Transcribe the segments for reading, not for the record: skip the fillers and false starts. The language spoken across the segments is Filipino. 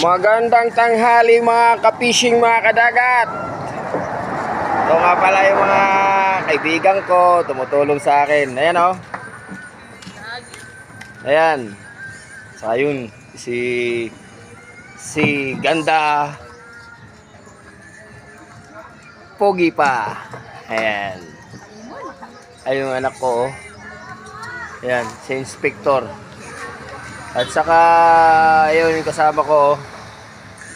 Magandang tanghali mga ka-fishing, mga kadagat. Ito nga pala yung mga kaibigan ko tumutulong sa akin. Ayan o. Ayan. Saka yun si Ganda Pogi pa. Ayan. Ayun yung anak ko, oh. Ayan, si Inspector. At saka ayun yung kasama ko, oh.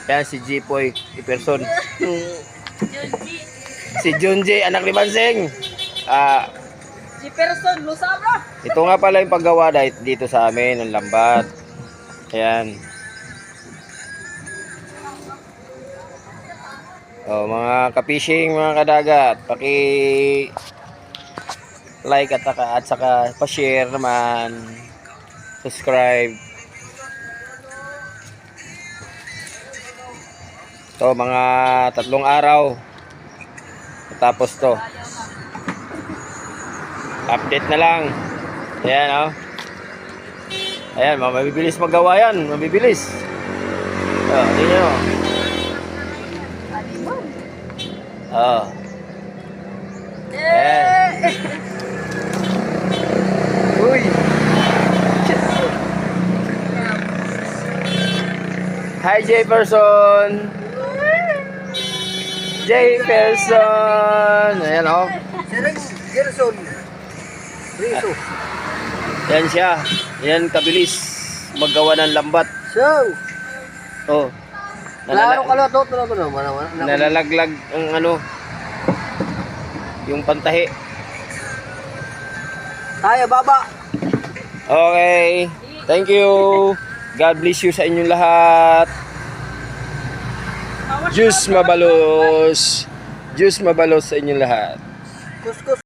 Ayan si Jipoy Iperson. Si Junji, anak ni Banseng. Jiperson, Lusabra. Ito nga pala yung paggawa dito sa amin ng lambat. Ayan. Oh, mga ka-fishing, mga kadagat, like at saka pa-share naman, subscribe. To mga 3 araw. Tapos to. Update na lang. Ayan, oh. Ayan, mabibilis magawa yan, mabibilis. Oh, tingnan mo. Oh. Ayan. Uy. Hi Jefferson. Jefferson. Ayan, oh. Gerson. Riso. Yan siya. Yan kabilis maggawa ng lambat. So, Oh. klaro ka na to. Nalalaglag ang ano, yung pantahi. Tayo, baba. Okay. Thank you. God bless you sa inyong lahat. Diyos mabalos. Diyos mabalos sa inyong lahat. Kuskus.